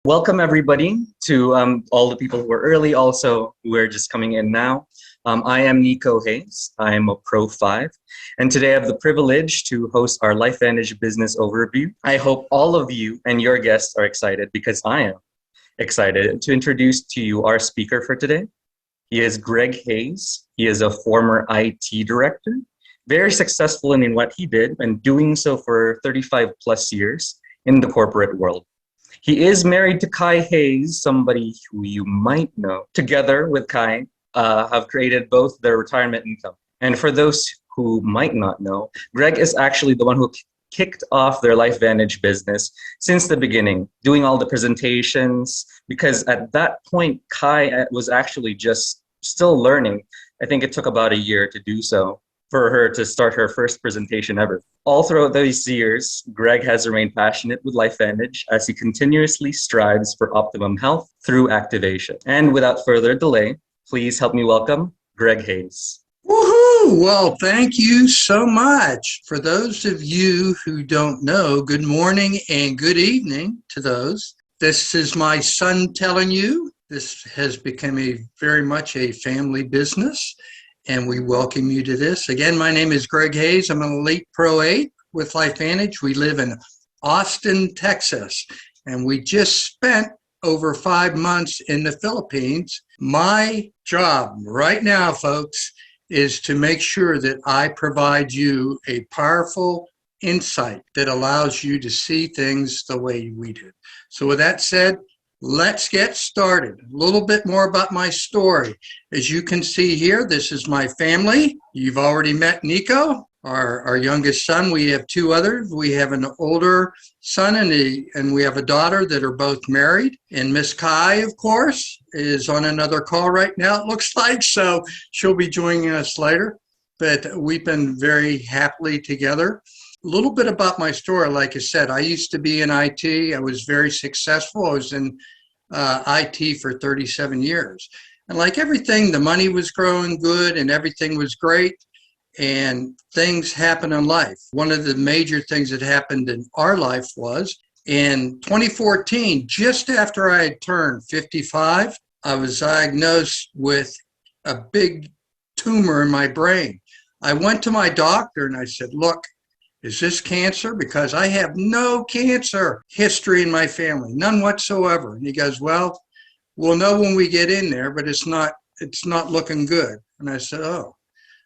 Welcome, everybody, to all the people who are early, also who are just coming in now. I am Nico Hayes. I am a Pro 5, and today I have the privilege to host our LifeVantage Business Overview. I hope all of you and your guests are excited because I am excited to introduce to you our speaker for today. He is Greg Hayes. He is a former IT director, very successful in what he did and doing so for 35 plus years in the corporate world. He is married to Kai Hayes, somebody who you might know. Together with Kai, have created both their retirement income. And for those who might not know, Greg is actually the one who kicked off their LifeVantage business since the beginning, doing all the presentations, because at that point, Kai was actually just still learning. I think it took about a year to do so for her to start her first presentation ever. All throughout these years, Greg has remained passionate with LifeVantage as he continuously strives for optimum health through activation. And without further delay, please help me welcome Greg Hayes. Woohoo! Well, thank you so much. For those of you who don't know, good morning and good evening to those. This is my son telling you. This has become very much a family business, and we welcome you to this. Again, my name is Greg Hayes. I'm an elite Pro 8 with LifeVantage. We live in Austin, Texas, and we just spent over 5 months in the Philippines. My job right now, folks, is to make sure that I provide you a powerful insight that allows you to see things the way we do. So with that said, let's get started. A little bit more about my story. As you can see here, this is my family. You've already met Nico, our youngest son. We have two others. We have an older son and we have a daughter that are both married. And Miss Kai, of course, is on another call right now, it looks like. So she'll be joining us later. But we've been very happily together. A little bit about my story. Like I said, I used to be in IT. I was very successful. I was in IT for 37 years. And like everything, the money was growing good and everything was great. And things happen in life. One of the major things that happened in our life was in 2014, just after I had turned 55, I was diagnosed with a big tumor in my brain. I went to my doctor and I said, look, is this cancer? Because I have no cancer history in my family, none whatsoever. And he goes, well, we'll know when we get in there, but it's not looking good. And I said, oh.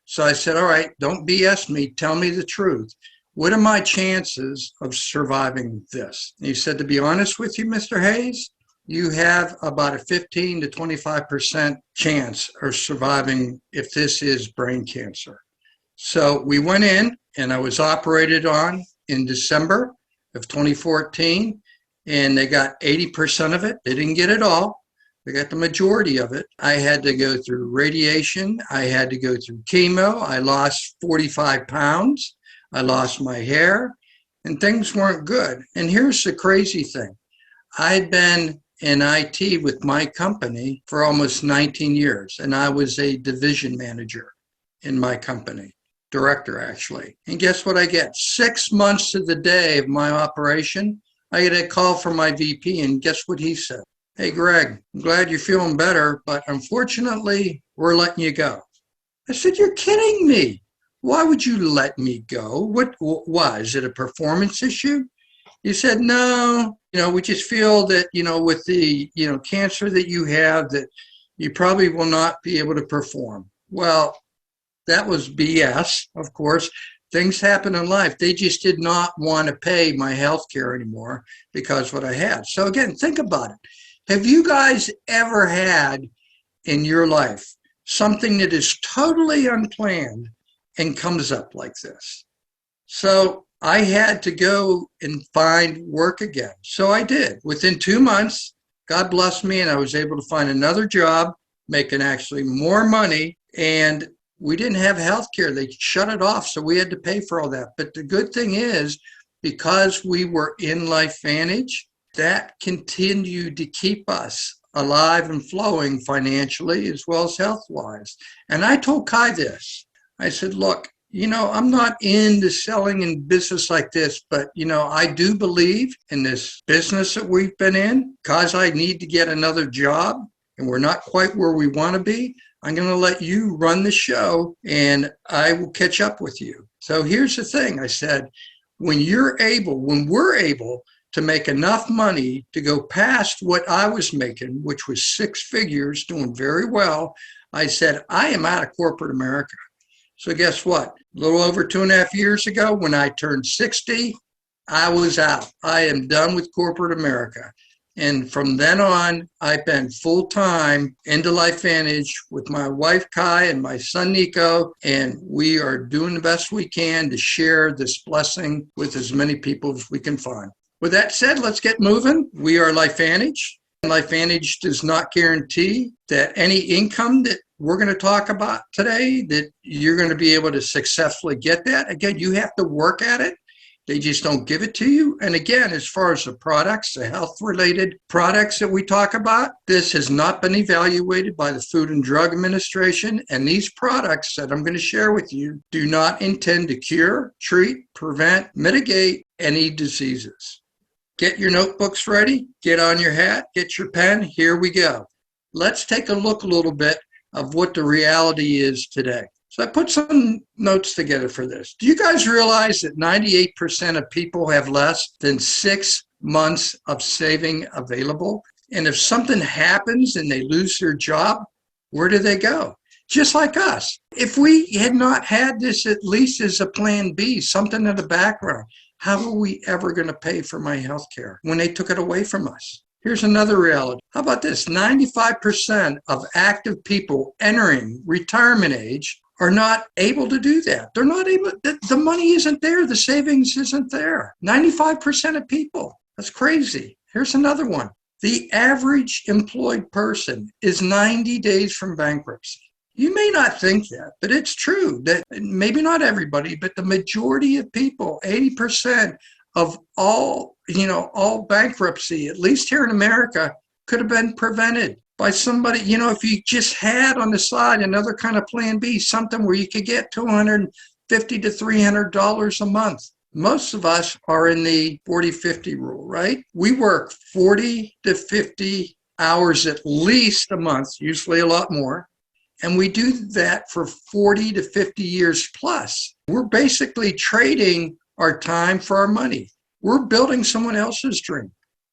So I said, all right, don't BS me. Tell me the truth. What are my chances of surviving this? And he said, to be honest with you, Mr. Hayes, you have about a 15 to 25% chance of surviving if this is brain cancer. So we went in and I was operated on in December of 2014, and they got 80% of it. They didn't get it all. They got the majority of it. I had to go through radiation. I had to go through chemo. I lost 45 pounds. I lost my hair, and things weren't good. And here's the crazy thing. I'd been in IT with my company for almost 19 years, and I was a division manager in my company. Director, actually. And guess what I get? 6 months to the day of my operation, I get a call from my VP, and guess what he said? Hey, Greg, I'm glad you're feeling better, but unfortunately, we're letting you go. I said, you're kidding me. Why would you let me go? Why? Is it a performance issue? He said, no, we just feel that, with the, cancer that you have, that you probably will not be able to perform. Well, that was BS, of course. Things happen in life. They just did not want to pay my health care anymore because of what I had. So again, think about it. Have you guys ever had in your life something that is totally unplanned and comes up like this? So I had to go and find work again. So I did. Within 2 months, God blessed me, and I was able to find another job, making actually more money, and we didn't have health care. They shut it off, so we had to pay for all that. But the good thing is, because we were in LifeVantage, that continued to keep us alive and flowing financially as well as health-wise. And I told Kai this. I said, look, I'm not into selling in business like this, but, I do believe in this business that we've been in because I need to get another job and we're not quite where we want to be. I'm going to let you run the show and I will catch up with you. So here's the thing. I said, when we're able to make enough money to go past what I was making, which was six figures, doing very well, I said, I am out of corporate America. So guess what? A little over 2.5 years ago, when I turned 60, I was out. I am done with corporate America. And from then on, I've been full-time into LifeVantage with my wife, Kai, and my son, Nico, and we are doing the best we can to share this blessing with as many people as we can find. With that said, let's get moving. We are LifeVantage. LifeVantage does not guarantee that any income that we're going to talk about today, that you're going to be able to successfully get that. Again, you have to work at it. They just don't give it to you. And again, as far as the products, the health-related products that we talk about, this has not been evaluated by the Food and Drug Administration. And these products that I'm going to share with you do not intend to cure, treat, prevent, mitigate any diseases. Get your notebooks ready, get on your hat, get your pen. Here we go. Let's take a look a little bit of what the reality is today. So I put some notes together for this. Do you guys realize that 98% of people have less than 6 months of saving available? And if something happens and they lose their job, where do they go? Just like us. If we had not had this at least as a plan B, something in the background, how are we ever going to pay for my health care when they took it away from us? Here's another reality. How about this? 95% of active people entering retirement age are not able to do that. They're not able, the money isn't there. The savings isn't there. 95% of people. That's crazy. Here's another one. The average employed person is 90 days from bankruptcy. You may not think that, but it's true that maybe not everybody, but the majority of people, 80% of all bankruptcy, at least here in America, could have been prevented by somebody. If you just had on the side another kind of plan B, something where you could get $250 to $300 a month. Most of us are in the 40-50 rule, right? We work 40 to 50 hours at least a month, usually a lot more. And we do that for 40 to 50 years plus. We're basically trading our time for our money. We're building someone else's dream.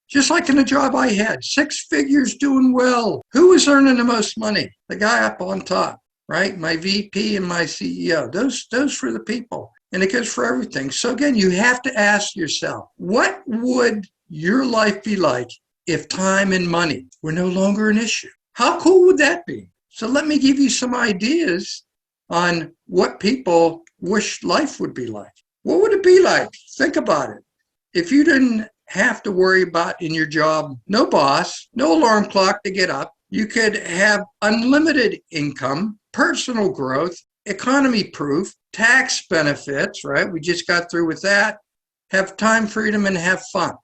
Just like in the job I had, 6 figures doing well. Who was earning the most money? The guy up on top, right? My VP and my CEO. Those were the people. And it goes for everything. So again, you have to ask yourself, what would your life be like if time and money were no longer an issue? How cool would that be? So let me give you some ideas on what people wish life would be like. What would it be like? Think about it. If you didn't have to worry about in your job, no boss, no alarm clock to get up, you could have unlimited income, personal growth, economy proof, tax benefits, right? We just got through with that. Have time freedom and have fun.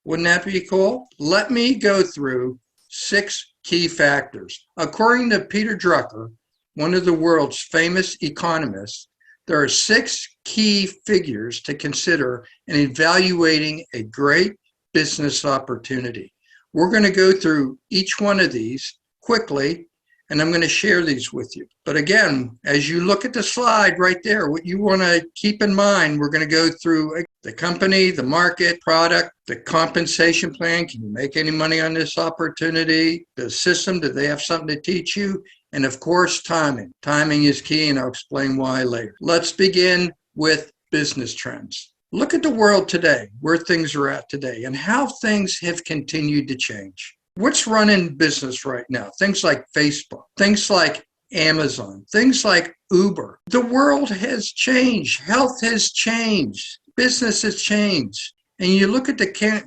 Wouldn't that be cool? Let me go through 6 key factors. According to Peter Drucker, one of the world's famous economists, there are 6 key figures to consider in evaluating a great business opportunity. We're going to go through each one of these quickly, and I'm going to share these with you. But again, as you look at the slide right there, what you want to keep in mind, we're going to go through the company, the market, product, the compensation plan. Can you make any money on this opportunity? The system, do they have something to teach you? And of course, timing. Timing is key, and I'll explain why later. Let's begin with business trends. Look at the world today, where things are at today, and how things have continued to change. What's running business right now? Things like Facebook, things like Amazon, things like Uber. The world has changed. Health has changed. Business has changed. And you look at the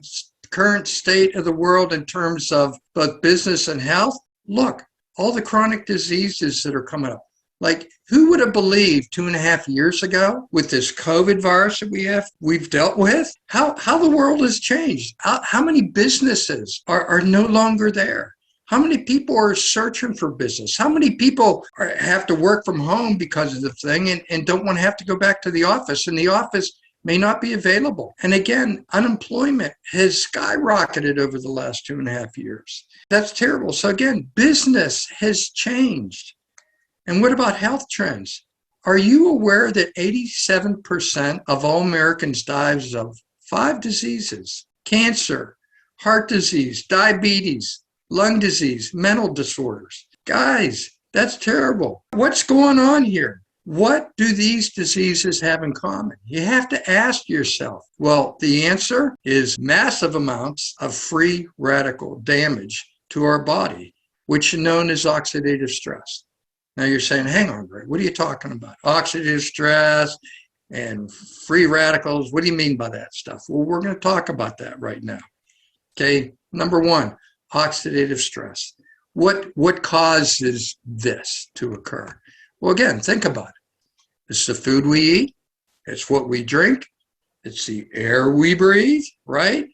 current state of the world in terms of both business and health. Look, all the chronic diseases that are coming up. Like, who would have believed 2.5 years ago with this COVID virus that we've dealt with, how the world has changed, how many businesses are no longer there. How many people are searching for business? How many people have to work from home because of the thing and don't want to have to go back to the office, and the office may not be available? And again, unemployment has skyrocketed over the last 2.5 years. That's terrible. So again, business has changed. And what about health trends? Are you aware that 87% of all Americans dies of 5 diseases: cancer, heart disease, diabetes, lung disease, mental disorders? Guys, that's terrible. What's going on here? What do these diseases have in common? You have to ask yourself. Well, the answer is massive amounts of free radical damage to our body, which is known as oxidative stress. Now you're saying, hang on, Greg, what are you talking about? Oxidative stress and free radicals. What do you mean by that stuff? Well, we're going to talk about that right now. Okay, number one, oxidative stress. What causes this to occur? Well, again, think about it. It's the food we eat. It's what we drink. It's the air we breathe, right?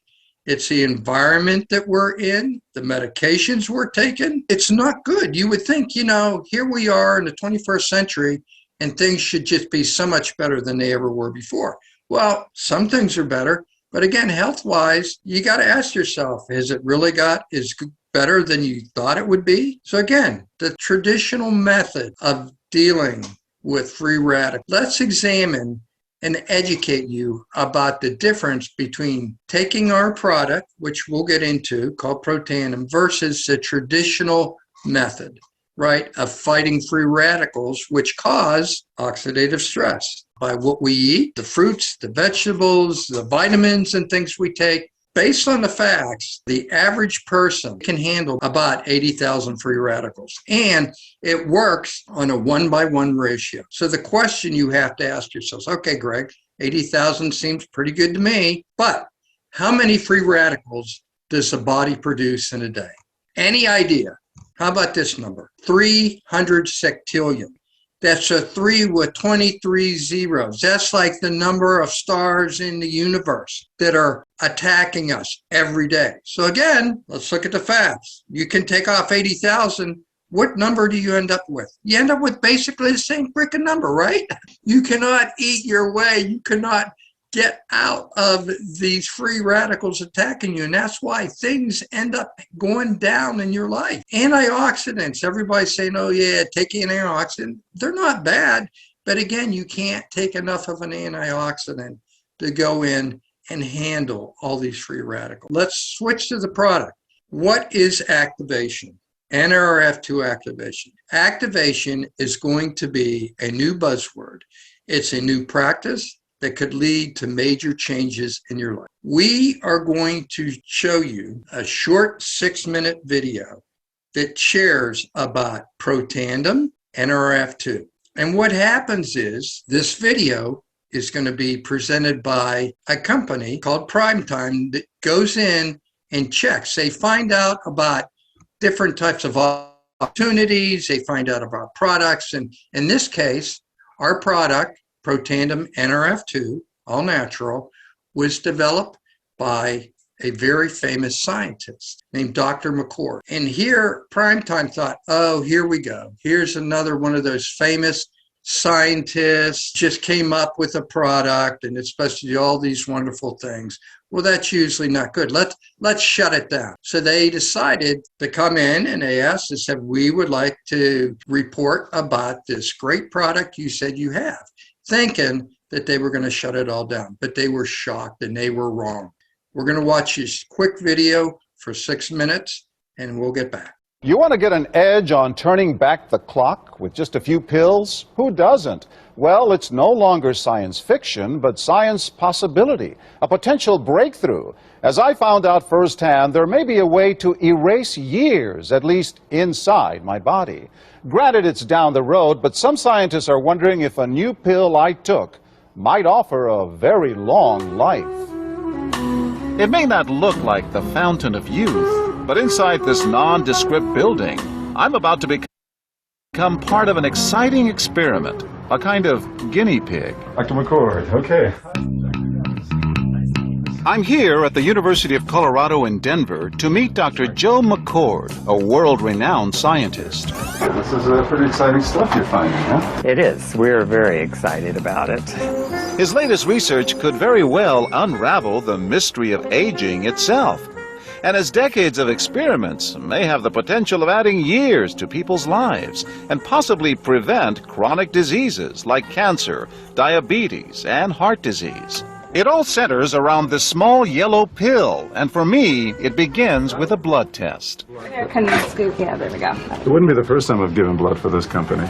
It's the environment that we're in, the medications we're taking. It's not good. You would think, here we are in the 21st century and things should just be so much better than they ever were before. Well, some things are better, but again, health-wise, you got to ask yourself, has it really is better than you thought it would be? So again, the traditional method of dealing with free radicals. Let's examine and educate you about the difference between taking our product, which we'll get into, called Protandim, versus the traditional method, right, of fighting free radicals, which cause oxidative stress by what we eat, the fruits, the vegetables, the vitamins and things we take. Based on the facts, the average person can handle about 80,000 free radicals, and it works on a 1-by-1 ratio. So the question you have to ask yourselves, okay, Greg, 80,000 seems pretty good to me, but how many free radicals does the body produce in a day? Any idea? How about this number? 300 sectillion. That's a 3 with 23 zeros. That's like the number of stars in the universe that are attacking us every day. So again, let's look at the facts. You can take off 80,000. What number do you end up with? You end up with basically the same freaking number, right? You cannot eat your way. You cannot get out of these free radicals attacking you. And that's why things end up going down in your life. Antioxidants, everybody's saying, oh yeah, take an antioxidant. They're not bad. But again, you can't take enough of an antioxidant to go in and handle all these free radicals. Let's switch to the product. What is activation? NRF2 activation. Activation is going to be a new buzzword. It's a new practice that could lead to major changes in your life. We are going to show you a short 6-minute video that shares about Protandim NRF2. And what happens is this video is going to be presented by a company called Primetime that goes in and checks. They find out about different types of opportunities. They find out about products. And in this case, our product, Protandim NRF2, all natural, was developed by a very famous scientist named Dr. McCord. And here, Primetime thought, oh, here we go. Here's another one of those famous scientists just came up with a product and it's supposed to do all these wonderful things. Well, that's usually not good. Let's shut it down. So they decided to come in and they asked and said, we would like to report about this great product you said you have, thinking that they were going to shut it all down. But they were shocked and they were wrong. We're going to watch this quick video for 6 minutes and we'll get back. You want to get an edge on turning back the clock with just a few pills? Who doesn't? Well, it's no longer science fiction, but science possibility, a potential breakthrough. As I found out firsthand, there may be a way to erase years, at least inside my body. Granted, it's down the road, but some scientists are wondering if a new pill I took might offer a very long life. It may not look like the fountain of youth, but inside this nondescript building, I'm about to become part of an exciting experiment, a kind of guinea pig. Dr. McCord, okay. I'm here at the University of Colorado in Denver to meet Dr. Joe McCord, a world-renowned scientist. This is pretty exciting stuff you're finding, huh? It is. We're very excited about it. His latest research could very well unravel the mystery of aging itself. And his decades of experiments may have the potential of adding years to people's lives and possibly prevent chronic diseases like cancer, diabetes, and heart disease. It all centers around this small yellow pill, and for me, it begins with a blood test. Can you scoop? Yeah, there we go. It wouldn't be the first time I've given blood for this company.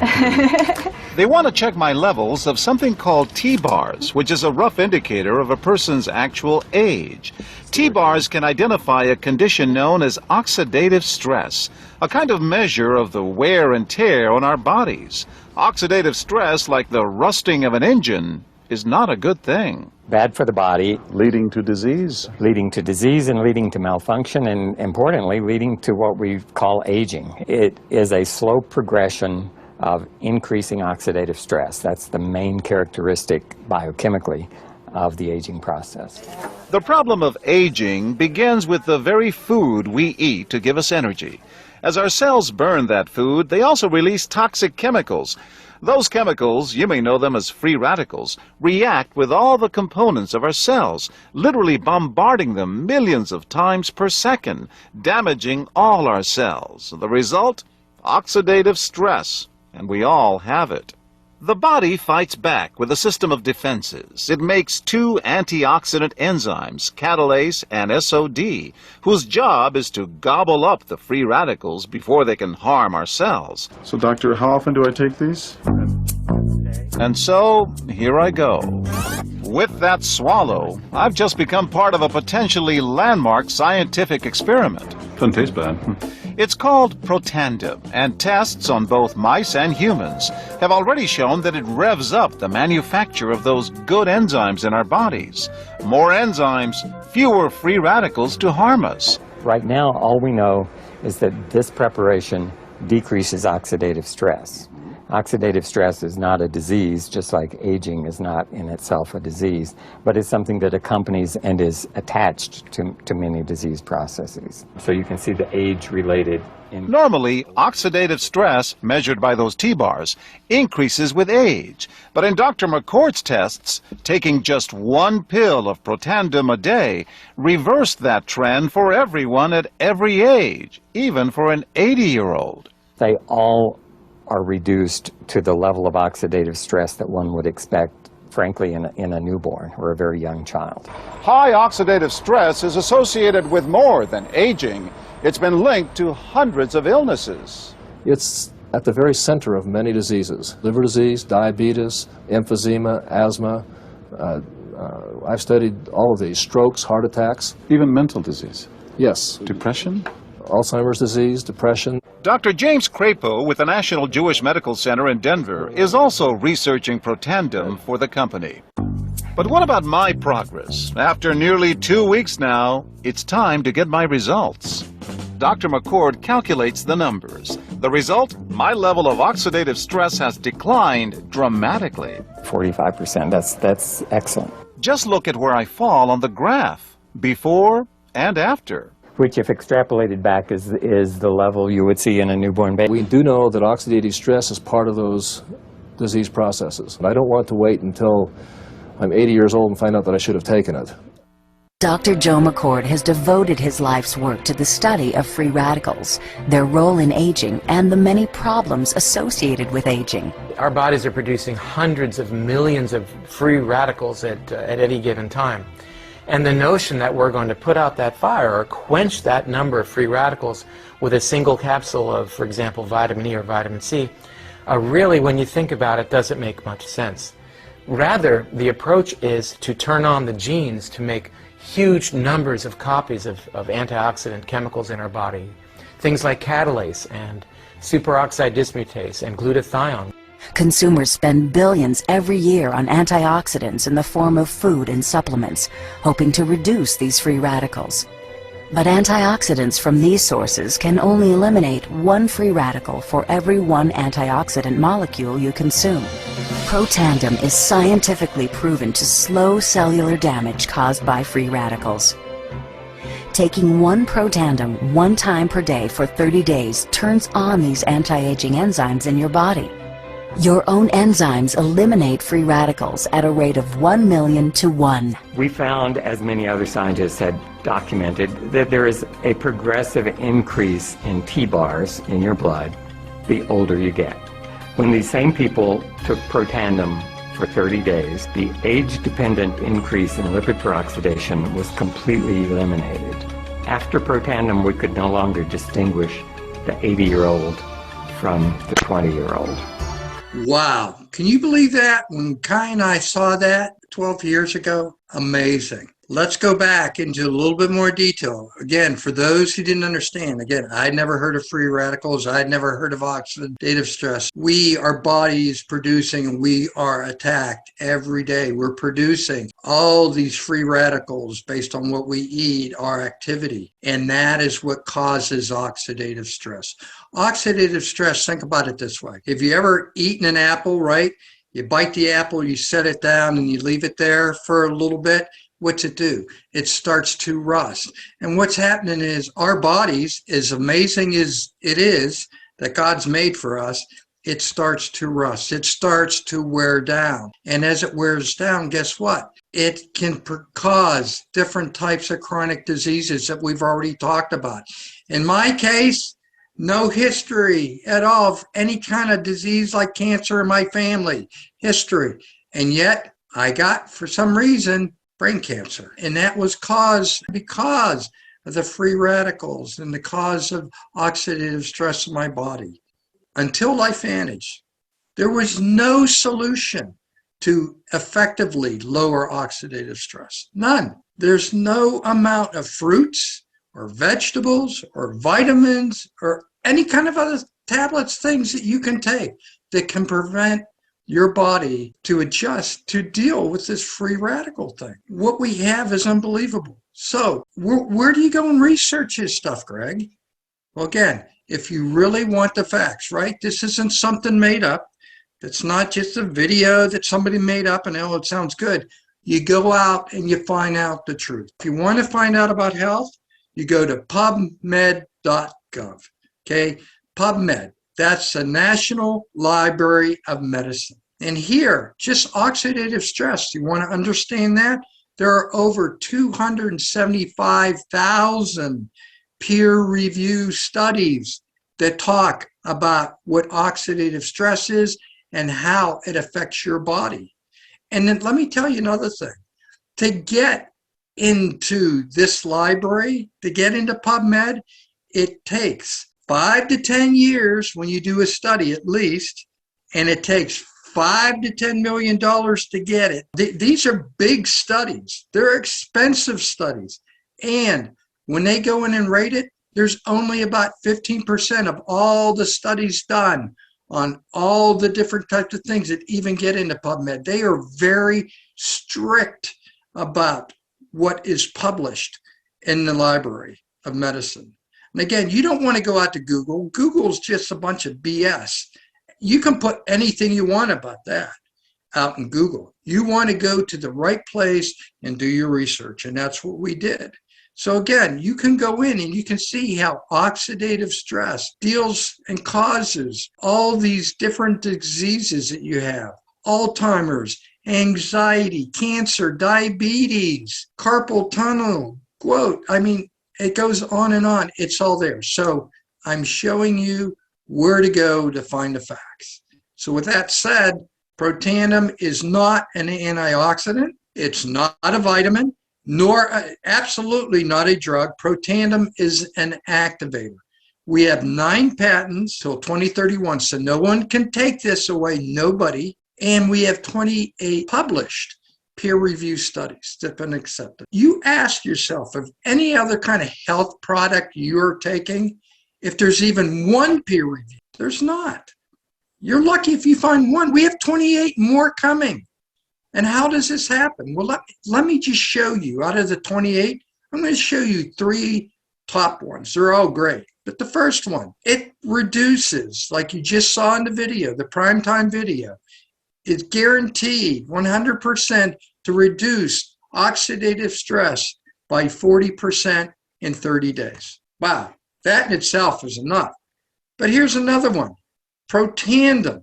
They want to check my levels of something called T-bars, which is a rough indicator of a person's actual age. T-bars can identify a condition known as oxidative stress, a kind of measure of the wear and tear on our bodies. Oxidative stress, like the rusting of an engine, is not a good thing. Bad for the body. Leading to disease. Leading to disease and leading to malfunction, and importantly, leading to what we call aging. It is a slow progression of increasing oxidative stress. That's the main characteristic biochemically of the aging process. The problem of aging begins with the very food we eat to give us energy. As our cells burn that food, they also release toxic chemicals. Those chemicals, you may know them as free radicals, react with all the components of our cells, literally bombarding them millions of times per second, damaging all our cells. The result? Oxidative stress, and we all have it. The body fights back with a system of defenses. It makes two antioxidant enzymes, catalase and SOD, whose job is to gobble up the free radicals before they can harm our cells. So, doctor, how often do I take these? And so, here I go. With that swallow, I've just become part of a potentially landmark scientific experiment. Doesn't taste bad. It's called Protandim, and tests on both mice and humans have already shown that it revs up the manufacture of those good enzymes in our bodies. More enzymes, fewer free radicals to harm us. Right now, all we know is that this preparation decreases oxidative stress. Oxidative stress is not a disease, just like aging is not in itself a disease, but it's something that accompanies and is attached to many disease processes. So you can see the age-related. Normally, oxidative stress, measured by those T-bars, increases with age. But in Dr. McCord's tests, taking just one pill of Protandim a day reversed that trend for everyone at every age, even for an 80-year-old. They all are reduced to the level of oxidative stress that one would expect, frankly, in a newborn or a very young child. High oxidative stress is associated with more than aging. It's been linked to hundreds of illnesses. It's at the very center of many diseases: liver disease, diabetes, emphysema, asthma. I've studied all of these: strokes, heart attacks. Even mental disease. Yes. Depression? Alzheimer's disease, depression. Dr. James Crapo with the National Jewish Medical Center in Denver is also researching Protandim for the company. But what about my progress? After nearly 2 weeks now, it's time to get my results. Dr. McCord calculates the numbers. The result? My level of oxidative stress has declined dramatically. 45%, that's excellent. Just look at where I fall on the graph, before and after. Which, if extrapolated back, is the level you would see in a newborn baby. We do know that oxidative stress is part of those disease processes. I don't want to wait until I'm 80 years old and find out that I should have taken it. Dr. Joe McCord has devoted his life's work to the study of free radicals, their role in aging, and the many problems associated with aging. Our bodies are producing hundreds of millions of free radicals at any given time. And the notion that we're going to put out that fire or quench that number of free radicals with a single capsule of, for example, vitamin E or vitamin C, really, when you think about it, doesn't make much sense. Rather, the approach is to turn on the genes to make huge numbers of copies of antioxidant chemicals in our body. Things like catalase and superoxide dismutase and glutathione. Consumers spend billions every year on antioxidants in the form of food and supplements, hoping to reduce these free radicals. But antioxidants from these sources can only eliminate one free radical for every one antioxidant molecule you consume. Protandim is scientifically proven to slow cellular damage caused by free radicals. Taking one Protandim 1 time per day for 30 days turns on these anti-aging enzymes in your body. Your own enzymes eliminate free radicals at a rate of 1 million to 1. We found, as many other scientists had documented, that there is a progressive increase in T-bars in your blood the older you get. When these same people took Protandim for 30 days, the age-dependent increase in lipid peroxidation was completely eliminated. After Protandim, we could no longer distinguish the 80-year-old from the 20-year-old. Wow. Can you believe that? When Kai and I saw that 12 years ago, amazing. Let's go back into a little bit more detail. Again, for those who didn't understand, again, I'd never heard of free radicals. I'd never heard of oxidative stress. Our body is producing, and we are attacked every day. We're producing all these free radicals based on what we eat, our activity. And that is what causes oxidative stress. Oxidative stress, think about it this way. If you ever eaten an apple, right? You bite the apple, you set it down, and you leave it there for a little bit. What's it do? It starts to rust. And what's happening is our bodies, as amazing as it is that God's made for us, it starts to rust. It starts to wear down. And as it wears down, guess what? It can cause different types of chronic diseases that we've already talked about. In my case, no history at all of any kind of disease like cancer in my family history. And yet I got, for some reason, brain cancer. And that was caused because of the free radicals and the cause of oxidative stress in my body. Until LifeVantage, there was no solution to effectively lower oxidative stress. None. There's no amount of fruits or vegetables or vitamins or any kind of other tablets, things that you can take that can prevent your body to adjust to deal with this free radical thing. What we have is unbelievable. So where do you go and research this stuff, Greg? Well, again, if you really want the facts, right? This isn't something made up. It's not just a video that somebody made up and, oh, it sounds good. You go out and you find out the truth. If you want to find out about health, you go to pubmed.gov, okay? PubMed. That's the National Library of Medicine. And here, just oxidative stress, you want to understand that? There are over 275,000 peer-reviewed studies that talk about what oxidative stress is and how it affects your body. And then let me tell you another thing. To get into this library, to get into PubMed, it takes 5 to 10 years when you do a study at least, and it takes $5 to $10 million to get it. These are big studies. They're expensive studies. And when they go in and rate it, there's only about 15% of all the studies done on all the different types of things that even get into PubMed. They are very strict about what is published in the Library of Medicine. And again, you don't want to go out to Google. Google's just a bunch of BS. You can put anything you want about that out in Google. You want to go to the right place and do your research, and that's what we did. So again, you can go in and you can see how oxidative stress deals and causes all these different diseases that you have. Alzheimer's, anxiety, cancer, diabetes, carpal tunnel, gout. I mean, it goes on and on. It's all there. So I'm showing you where to go to find the facts. So with that said, Protandim is not an antioxidant. It's not a vitamin, nor absolutely not a drug. Protandim is an activator. We have 9 patents till 2031, so no one can take this away, nobody. And we have 28 published peer-reviewed studies that have been accepted. You ask yourself if any other kind of health product you're taking, if there's even one peer review. There's not. You're lucky if you find one. We have 28 more coming. And how does this happen? Well, let me just show you. Out of the 28, I'm going to show you 3 top ones. They're all great. But the first one, it reduces, like you just saw in the video, the primetime video, is guaranteed 100% to reduce oxidative stress by 40% in 30 days. Wow, that in itself is enough. But here's another one. Protandim,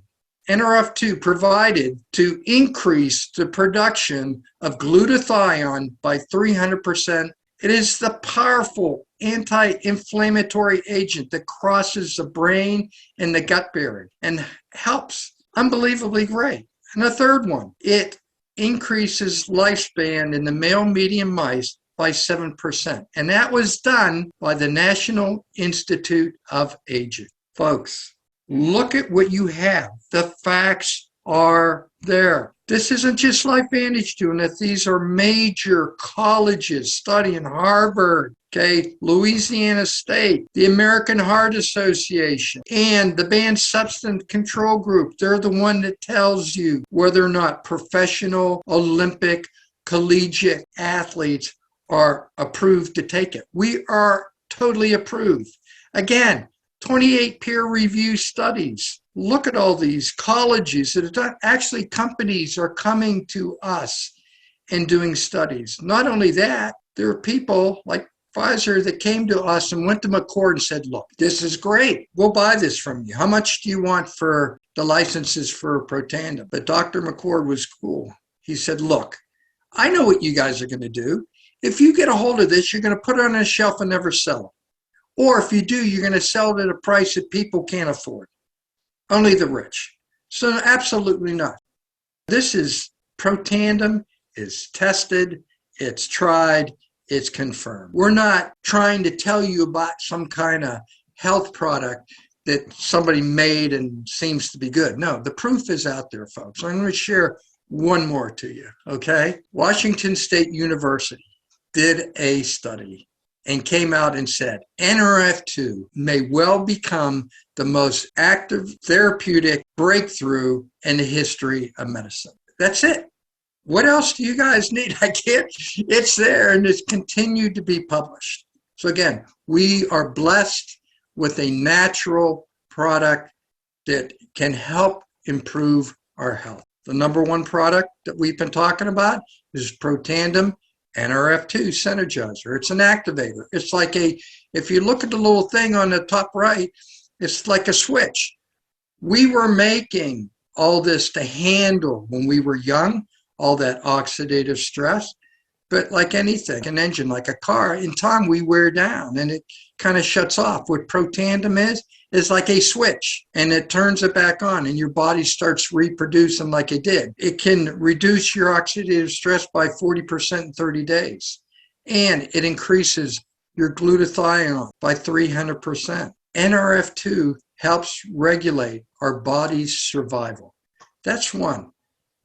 NRF2, provided to increase the production of glutathione by 300%. It is the powerful anti-inflammatory agent that crosses the brain and the gut barrier and helps unbelievably great. And the third one, it increases lifespan in the male medium mice by 7%. And that was done by the National Institute of Aging. Folks, look at what you have. The facts are there. This isn't just LifeVantage doing it. These are major colleges studying Harvard, Louisiana State, the American Heart Association, and the Banned Substance Control Group. They're the one that tells you whether or not professional, Olympic, collegiate athletes are approved to take it. We are totally approved. Again, 28 peer-reviewed studies. Look at all these colleges that actually companies are coming to us and doing studies. Not only that, there are people like Pfizer that came to us and went to McCord and said, look, this is great. We'll buy this from you. How much do you want for the licenses for Protandim? But Dr. McCord was cool. He said, look, I know what you guys are going to do. If you get a hold of this, you're going to put it on a shelf and never sell it. Or if you do, you're going to sell it at a price that people can't afford. Only the rich. So absolutely not. This is Protandim, is tested, it's tried, it's confirmed. We're not trying to tell you about some kind of health product that somebody made and seems to be good. No, the proof is out there, folks. I'm going to share one more to you, okay? Washington State University did a study and came out and said, NRF2 may well become the most active therapeutic breakthrough in the history of medicine. That's it. What else do you guys need? I can't. It's there and it's continued to be published. So again, we are blessed with a natural product that can help improve our health. The number one product that we've been talking about is Protandim NRF2 Synergizer. It's an activator. It's like if you look at the little thing on the top right, it's like a switch. We were making all this to handle when we were young, all that oxidative stress. But like anything, an engine, like a car, in time we wear down and it kind of shuts off. What Protandim is like a switch and it turns it back on and your body starts reproducing like it did. It can reduce your oxidative stress by 40% in 30 days. And it increases your glutathione by 300%. NRF2 helps regulate our body's survival. That's one.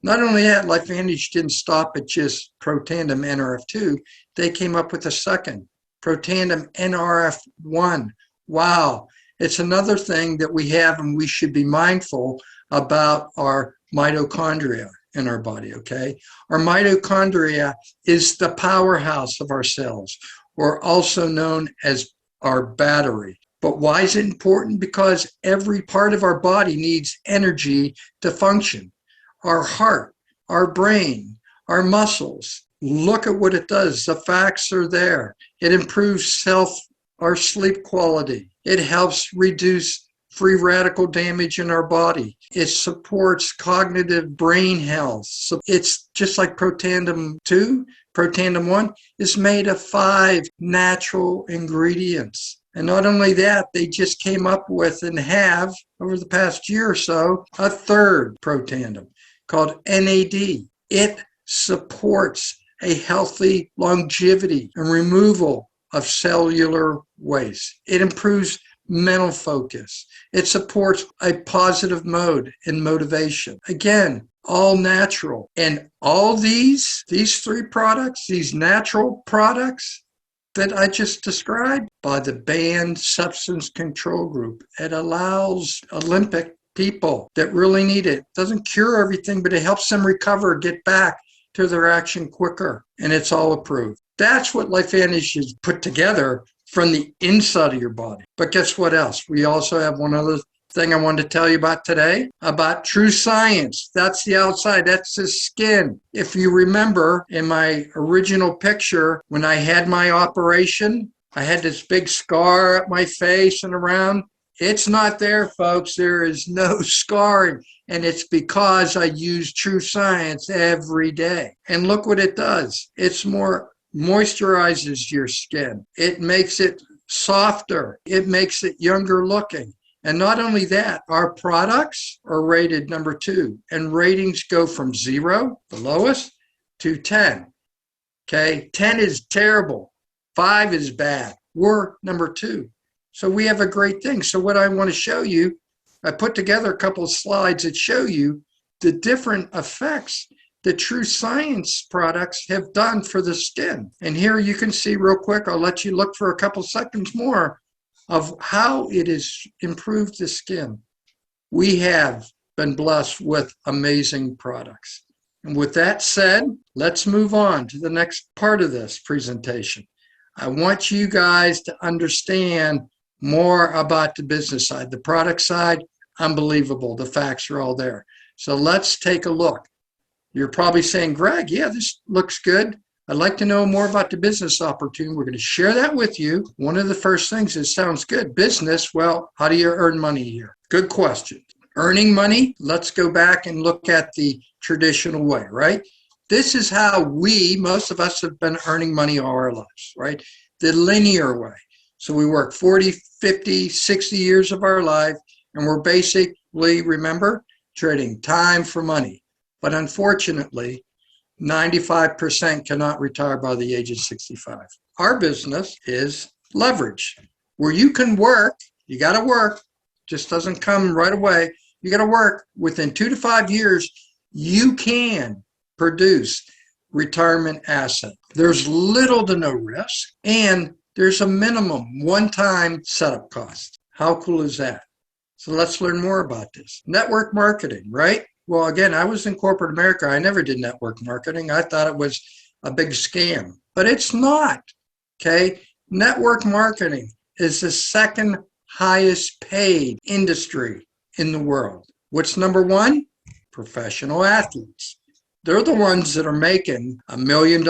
Not only that, LifeVantage didn't stop at just Protandim NRF2. They came up with a second, Protandim NRF1. Wow. It's another thing that we have and we should be mindful about our mitochondria in our body, okay? Our mitochondria is the powerhouse of our cells, or also known as our battery. But why is it important? Because every part of our body needs energy to function. Our heart, our brain, our muscles. Look at what it does. The facts are there. It improves our sleep quality. It helps reduce free radical damage in our body. It supports cognitive brain health. So it's just like Protandim 2, Protandim 1 is made of 5 natural ingredients. And not only that, they just came up with and have, over the past year or so, a third Protandim called NAD. It supports a healthy longevity and removal of cellular waste. It improves mental focus. It supports a positive mode and motivation. Again, all natural. And all these 3 products, these natural products that I just described by the Banned Substance Control Group, it allows Olympic people that really need it. It doesn't cure everything, but it helps them recover, get back to their action quicker. And it's all approved. That's what LifeVantage is put together from the inside of your body. But guess what else? We also have one other thing I wanted to tell you about today, about true science. That's the outside. That's the skin. If you remember in my original picture, when I had my operation, I had this big scar up my face and around. It's not there, folks. There is no scarring. And it's because I use true science every day. And look what it does. It's more moisturizes your skin. It makes it softer. It makes it younger looking. And not only that, our products are rated number 2. And ratings go from 0, the lowest, to 10. Okay, 10 is terrible. 5 is bad. We're number 2. So we have a great thing. So what I want to show you, I put together a couple of slides that show you the different effects that true science products have done for the skin. And here you can see real quick, I'll let you look for a couple seconds more of how it has improved the skin. We have been blessed with amazing products. And with that said, let's move on to the next part of this presentation. I want you guys to understand more about the business side. The product side, unbelievable. The facts are all there. So let's take a look. You're probably saying, Greg, yeah, this looks good. I'd like to know more about the business opportunity. We're going to share that with you. One of the first things is, sounds good. Business, well, how do you earn money here? Good question. Earning money, let's go back and look at the traditional way, right? This is how most of us have been earning money all our lives, right? The linear way. So we work 40, 50, 60 years of our life, and we're basically, remember, trading time for money. But unfortunately, 95% cannot retire by the age of 65. Our business is leverage, where you can work, you got to work, just doesn't come right away. You got to work within 2 to 5 years, you can produce retirement asset. There's little to no risk, and there's a minimum one-time setup cost. How cool is that? So let's learn more about this. Network marketing, right? Well, again, I was in corporate America. I never did network marketing. I thought it was a big scam, but it's not, okay? Network marketing is the second highest paid industry in the world. What's number 1? Professional athletes. They're the ones that are making $1 million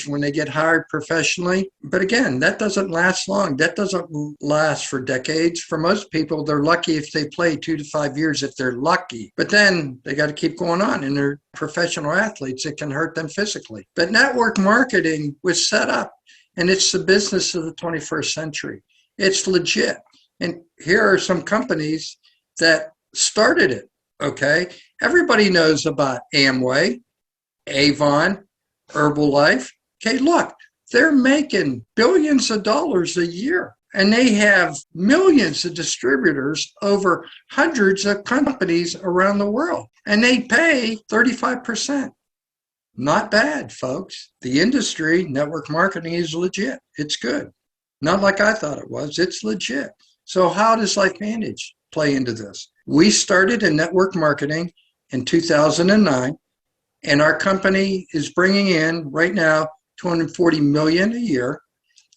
when they get hired professionally. But again, that doesn't last long. That doesn't last for decades. For most people, they're lucky if they play 2 to 5 years, if they're lucky. But then they got to keep going on, and they're professional athletes. It can hurt them physically. But network marketing was set up, and it's the business of the 21st century. It's legit. And here are some companies that started it, okay? Everybody knows about Amway, Avon, Herbalife. Okay, look, they're making billions of dollars a year, and they have millions of distributors over hundreds of companies around the world, and they pay 35%. Not bad, folks. The industry, network marketing, is legit. It's good. Not like I thought it was. It's legit. So how does LifeVantage play into this? We started in network marketing in 2009. And our company is bringing in right now $240 million a year.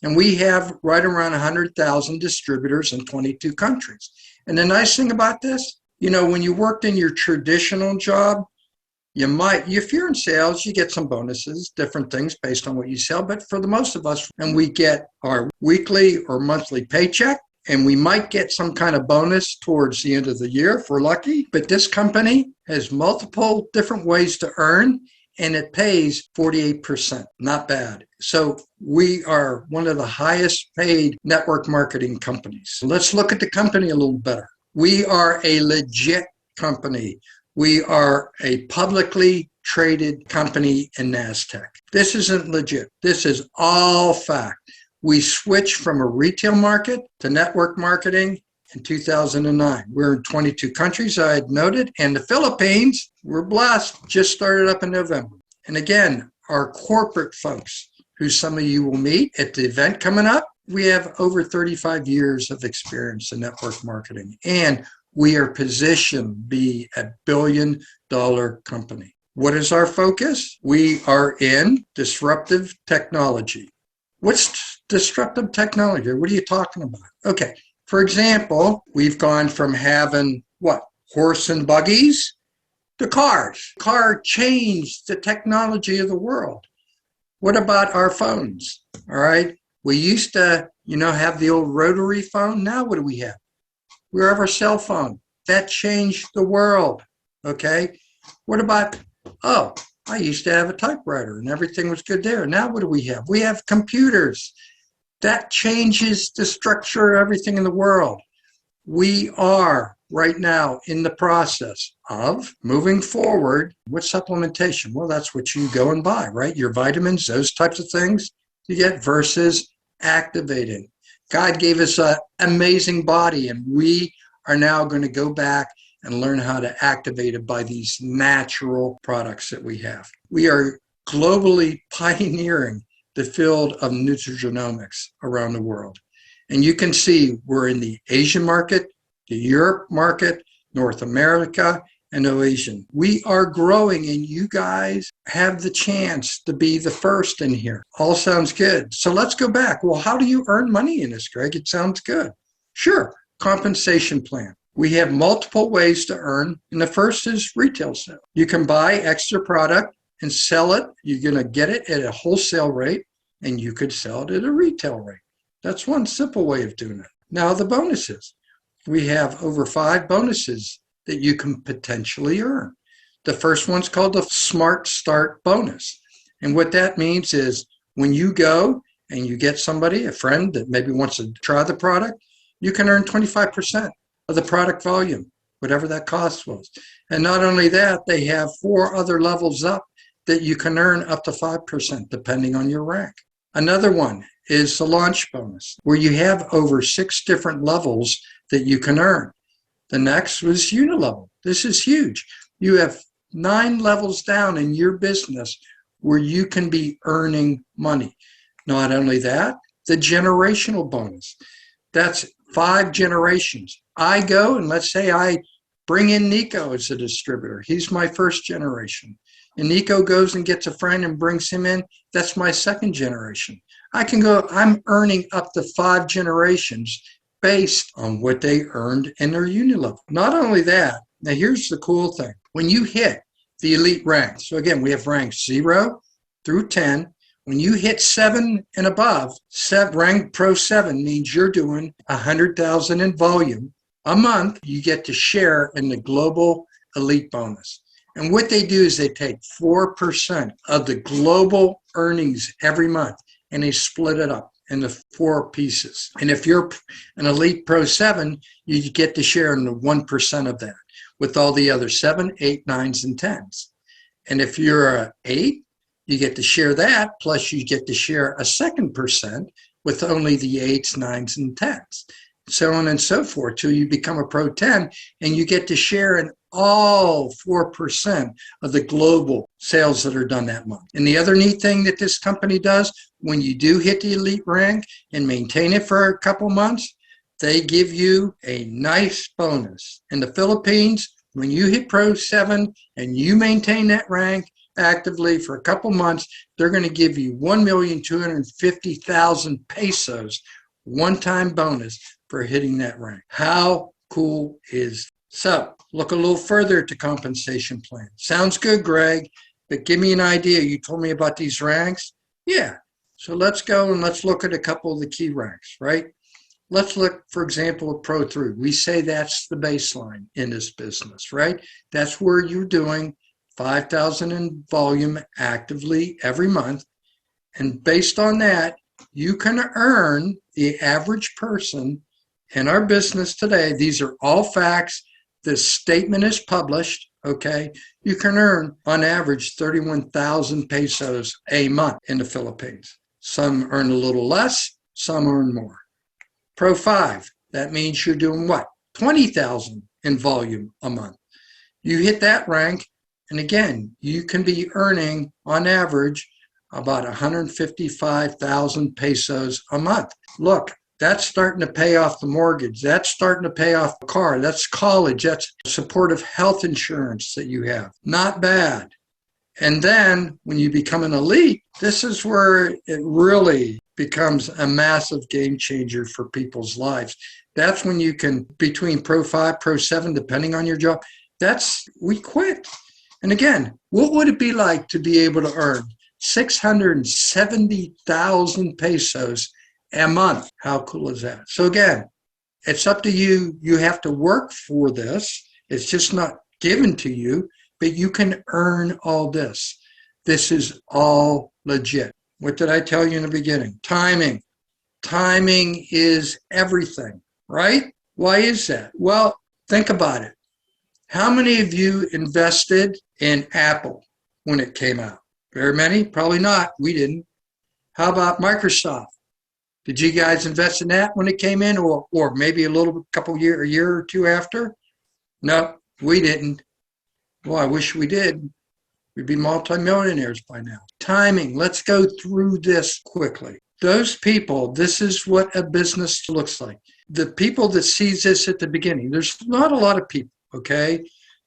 And we have right around 100,000 distributors in 22 countries. And the nice thing about this, when you worked in your traditional job, if you're in sales, you get some bonuses, different things based on what you sell. But for the most of us, and we get our weekly or monthly paycheck, and we might get some kind of bonus towards the end of the year if we're lucky. But this company has multiple different ways to earn, and it pays 48%. Not bad. So we are one of the highest paid network marketing companies. Let's look at the company a little better. We are a legit company. We are a publicly traded company in NASDAQ. This isn't legit. This is all fact. We switched from a retail market to network marketing in 2009. We're in 22 countries, I had noted, and the Philippines, we're blessed, just started up in November. And again, our corporate folks, who some of you will meet at the event coming up, we have over 35 years of experience in network marketing, and we are positioned to be a billion-dollar company. What is our focus? We are in disruptive technology. What's disruptive technology? What are you talking about? Okay, For example, we've gone from having what? Horse and buggies to cars. Car changed the technology of the world. What about our phones? All right. We used to, have the old rotary phone. Now what do we have? We have our cell phone. That changed the world. Okay. What about, I used to have a typewriter and everything was good there. Now what do we have? We have computers. That changes the structure of everything in the world. We are right now in the process of moving forward with supplementation. Well, that's what you go and buy, right? Your vitamins, those types of things you get versus activating. God gave us an amazing body, and we are now going to go back and learn how to activate it by these natural products that we have. We are globally pioneering the field of nutrigenomics around the world. And you can see we're in the Asian market, the Europe market, North America, and Asian. We are growing, and you guys have the chance to be the first in here. All sounds good. So let's go back. Well, how do you earn money in this, Greg? It sounds good. Sure, compensation plan. We have multiple ways to earn, and the first is retail sale. You can buy extra product and sell it. You're going to get it at a wholesale rate, and you could sell it at a retail rate. That's one simple way of doing it. Now the bonuses. We have over 5 bonuses that you can potentially earn. The first one's called the Smart Start bonus. And what that means is when you go and you get somebody, a friend that maybe wants to try the product, you can earn 25% of the product volume, whatever that cost was. And not only that, they have 4 other levels up that you can earn up to 5% depending on your rank. Another one is the launch bonus, where you have over 6 different levels that you can earn. The next was unilevel. This is huge. You have 9 levels down in your business where you can be earning money. Not only that, the generational bonus. That's 5 generations. I go and let's say I bring in Nico as a distributor. He's my first generation. And Nico goes and gets a friend and brings him in. That's my second generation. I'm earning up to 5 generations based on what they earned in their unilevel. Not only that, now here's the cool thing. When you hit the elite rank, so again, we have ranks 0 through 10. When you hit 7 and above, rank Pro 7 means you're doing 100,000 in volume a month. You get to share in the global elite bonus. And what they do is they take 4% of the global earnings every month and they split it up into 4 pieces. And if you're an elite Pro 7, you get to share in the 1% of that with all the other 7, 8, 9s, and 10s. And if you're an 8, you get to share that, plus you get to share a second percent with only the 8s, 9s, and 10s. So on and so forth till you become a Pro 10, and you get to share in all 4% of the global sales that are done that month. And the other neat thing that this company does, when you do hit the elite rank and maintain it for a couple months, they give you a nice bonus. In the Philippines, when you hit Pro 7 and you maintain that rank actively for a couple months, they're going to give you 1,250,000 pesos one-time bonus for hitting that rank. How cool is that? So look a little further at the compensation plan. Sounds good, Greg, but give me an idea. You told me about these ranks. Yeah. So let's go and let's look at a couple of the key ranks, right? Let's look, for example, at Pro 3. We say that's the baseline in this business, right? That's where you're doing 5,000 in volume actively every month. And based on that, you can earn the average person in our business today. These are all facts. This statement is published, okay? You can earn, on average, 31,000 pesos a month in the Philippines. Some earn a little less, some earn more. Pro 5, that means you're doing what? 20,000 in volume a month. You hit that rank, and again, you can be earning, on average, about 155,000 pesos a month. Look, that's starting to pay off the mortgage. That's starting to pay off the car. That's college. That's supportive health insurance that you have. Not bad. And then when you become an elite, this is where it really becomes a massive game changer for people's lives That's when you can, between Pro 5, Pro 7, depending on your job, we quit. And again, what would it be like to be able to earn 670,000 pesos a month? How cool is that? So again, it's up to you. You have to work for this. It's just not given to you, but you can earn all this. This is all legit. What did I tell you in the beginning? Timing. Timing is everything, right? Why is that? Well, think about it. How many of you invested in Apple when it came out? Very many? Probably not. We didn't. How about Microsoft? Did you guys invest in that when it came in, or maybe a year or two after? No, we didn't. Well, I wish we did. We'd be multimillionaires by now. Timing. Let's go through this quickly. Those people, this is what a business looks like. The people that sees this at the beginning, there's not a lot of people, okay,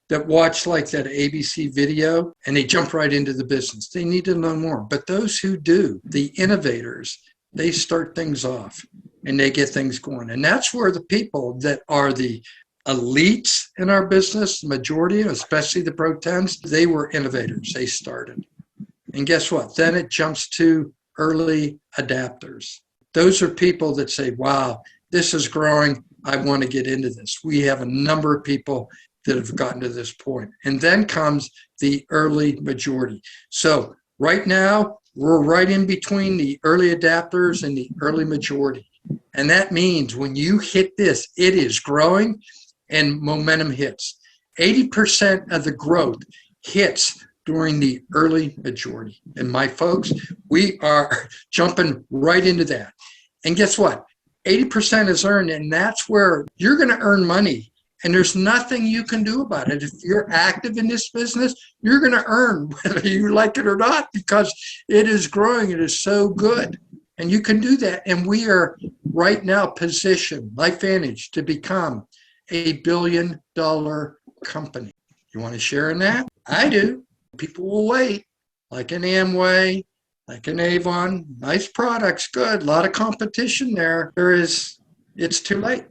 that watch like that ABC video and they jump right into the business. They need to know more. But those who do, the innovators, they start things off and they get things going. And that's where the people that are the elites in our business, the majority, especially the Protans, they were innovators. They started. And guess what? Then it jumps to early adapters. Those are people that say, wow, this is growing. I want to get into this. We have a number of people that have gotten to this point. And then comes the early majority. So right now, we're right in between the early adapters and the early majority. And that means when you hit this, it is growing and momentum hits. 80% of the growth hits during the early majority. And my folks, we are jumping right into that. And guess what? 80% is earned, and that's where you're going to earn money. And there's nothing you can do about it. If you're active in this business, you're going to earn whether you like it or not, because it is growing. It is so good. And you can do that. And we are right now positioned, LifeVantage, to become a $1 billion company. You want to share in that? I do. People will wait, like an Amway, like an Avon. Nice products, good. A lot of competition there. It's too late.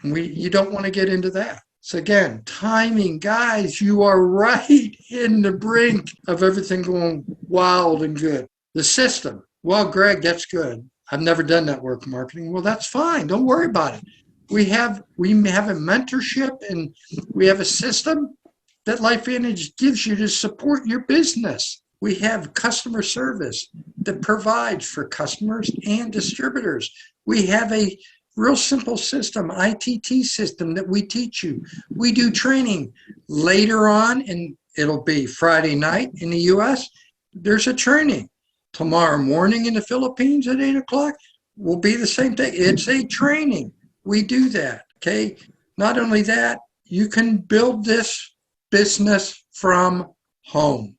You don't want to get into that. So again, timing, guys, you are right in the brink of everything going wild and good. The system, well, Greg, that's good. I've never done network marketing. Well, that's fine. Don't worry about it. We have a mentorship and we have a system that LifeVantage gives you to support your business. We have customer service that provides for customers and distributors. We have a real simple system, ITT system that we teach you. We do training later on, and it'll be Friday night in the US. There's a training. Tomorrow morning in the Philippines at 8 o'clock will be the same thing. It's a training. We do that, okay? Not only that, you can build this business from home.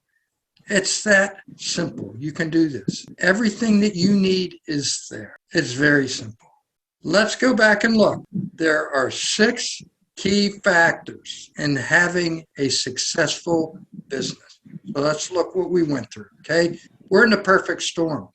It's that simple. You can do this. Everything that you need is there. It's very simple. Let's go back and look. There are 6 key factors in having a successful business. So let's look what we went through, okay? We're in the perfect storm.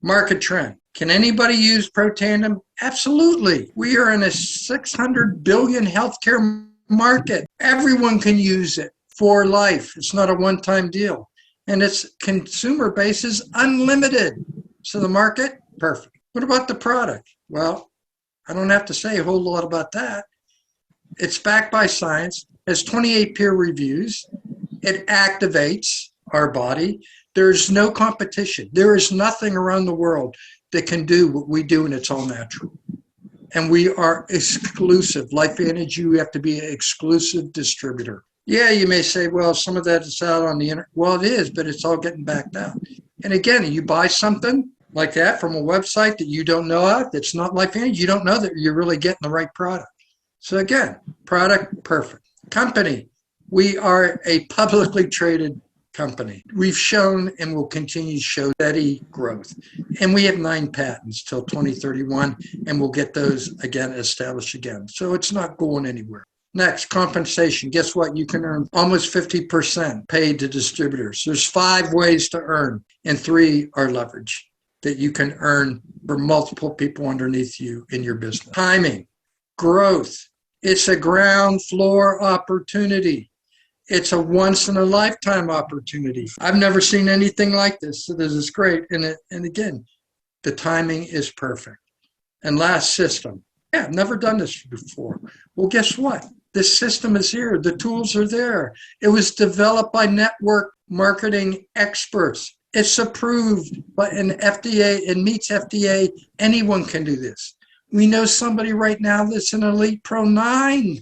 Market trend. Can anybody use Protandim? Absolutely. We are in a 600 billion healthcare market. Everyone can use it for life. It's not a one-time deal. And its consumer base is unlimited. So the market, perfect. What about the product? Well, I don't have to say a whole lot about that. It's backed by science, has 28 peer reviews. It activates our body. There's no competition. There is nothing around the world that can do what we do, and it's all natural. And we are exclusive. LifeVantage, you have to be an exclusive distributor. Yeah, you may say, well, some of that is out on the internet. Well, it is, but it's all getting backed out. And again, you buy something like that from a website that you don't know of, that's not LifeVantage, you don't know that you're really getting the right product. So again, product, perfect. Company, we are a publicly traded company. We've shown and will continue to show steady growth. And we have 9 patents till 2031, and we'll get those again established again. So it's not going anywhere. Next, compensation. Guess what? You can earn almost 50% paid to distributors. There's 5 ways to earn, and 3 are leverage that you can earn for multiple people underneath you in your business. Timing. growth. It's a ground floor opportunity. It's a once in a lifetime opportunity. I've never seen anything like this. So this is great. And again, the timing is perfect. And last, system. Yeah, I've never done this before. Well, guess what? This system is here. The tools are there. It was developed by network marketing experts. It's approved by an FDA. It meets FDA. Anyone can do this. We know somebody right now that's an Elite Pro 9,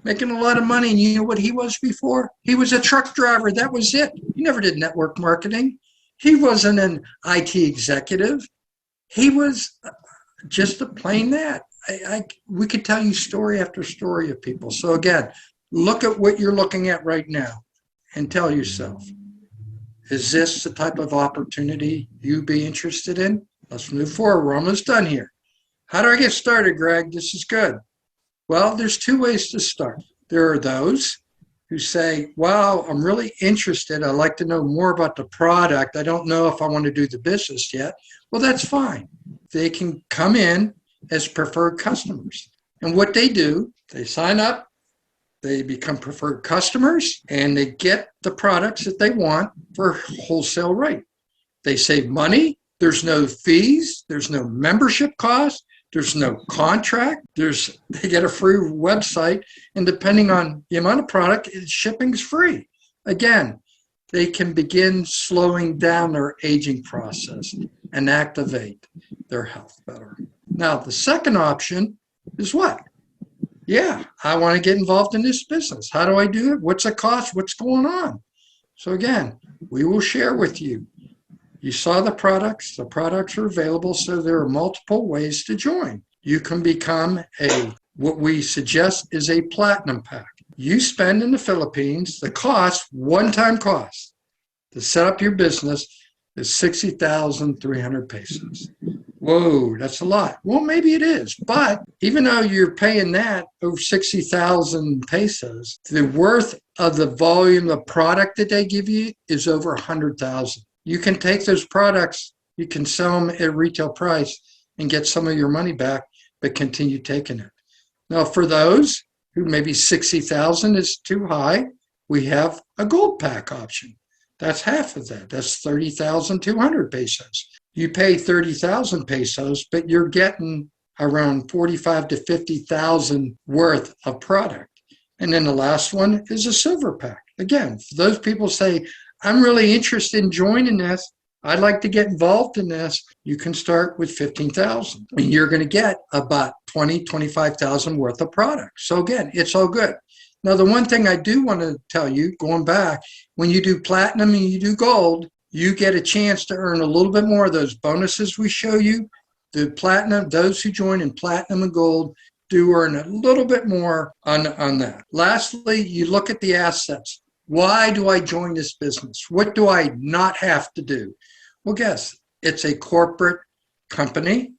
making a lot of money. And you know what he was before? He was a truck driver. That was it. He never did network marketing. He wasn't an IT executive. He was just a plain that. We could tell you story after story of people. So again, look at what you're looking at right now and tell yourself, is this the type of opportunity you'd be interested in? Let's move forward. We're almost done here. How do I get started, Greg? This is good. Well, there's two ways to start. There are those who say, wow, I'm really interested. I'd like to know more about the product. I don't know if I want to do the business yet. Well, that's fine. They can come in as preferred customers. And what they do, they sign up, they become preferred customers, and they get the products that they want for wholesale rate. They save money. There's no fees. There's no membership cost. There's no contract. They get a free website, and depending on the amount of product, shipping's free. Again, they can begin slowing down their aging process and activate their health better. Now, the second option is what? Yeah, I want to get involved in this business. How do I do it? What's the cost? What's going on? So again, we will share with you. You saw the products are available, so there are multiple ways to join. You can become what we suggest is a platinum pack. You spend in the Philippines, the cost, one-time cost to set up your business is 60,300 pesos. Whoa, that's a lot. Well, maybe it is, but even though you're paying that over 60,000 pesos, the worth of the volume of product that they give you is over 100,000. You can take those products, you can sell them at retail price and get some of your money back, but continue taking it. Now, for those who maybe 60,000 is too high, we have a gold pack option. That's half of that. That's 30,200 pesos. You pay 30,000 pesos, but you're getting around 45 to 50,000 worth of product. And then the last one is a silver pack. Again, for those people say, I'm really interested in joining this, I'd like to get involved in this, you can start with 15,000. And you're going to get about 25,000 worth of product. So again, it's all good. Now, the one thing I do want to tell you, going back, when you do platinum and you do gold, you get a chance to earn a little bit more of those bonuses we show you. The platinum, those who join in platinum and gold do earn a little bit more on that. Lastly, you look at the assets. Why do I join this business? What do I not have to do? Well, guess, it's a corporate company.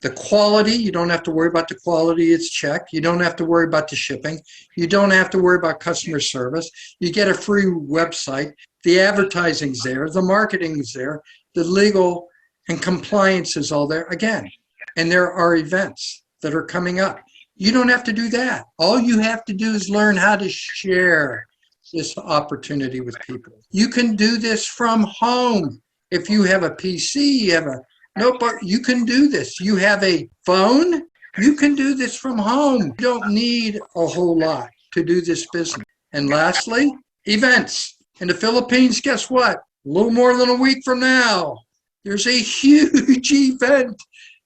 The quality, you don't have to worry about the quality, it's checked. You don't have to worry about the shipping. You don't have to worry about customer service. You get a free website. The advertising's there. The marketing's there. The legal and compliance is all there again. And there are events that are coming up. You don't have to do that. All you have to do is learn how to share this opportunity with people. You can do this from home. If you have a PC, you have a notebook, you can do this. You have a phone, you can do this from home. You don't need a whole lot to do this business. And lastly, events. In the Philippines, guess what? A little more than a week from now, there's a huge event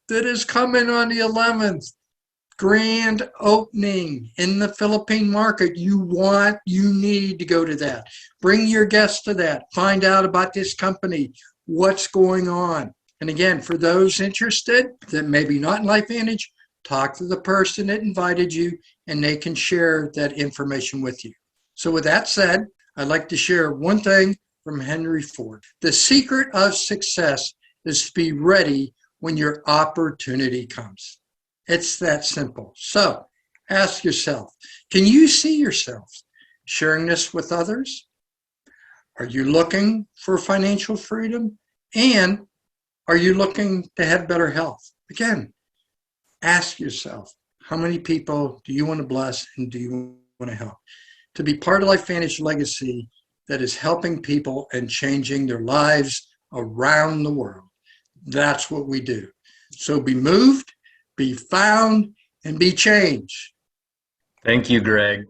that is coming on the 11th. Grand opening in the Philippine market. You need to go to that. Bring your guests to that. Find out about this company, what's going on. And again, for those interested that maybe not in LifeVantage, talk to the person that invited you and they can share that information with you. So with that said, I'd like to share one thing from Henry Ford. The secret of success is to be ready when your opportunity comes. It's that simple. So ask yourself, can you see yourself sharing this with others? Are you looking for financial freedom? And are you looking to have better health? Again, ask yourself, How many people do you want to bless and do you want to help? To be part of LifeVantage legacy that is helping people and changing their lives around the world. That's what we do. So be moved, be found, and be changed. Thank you, Greg.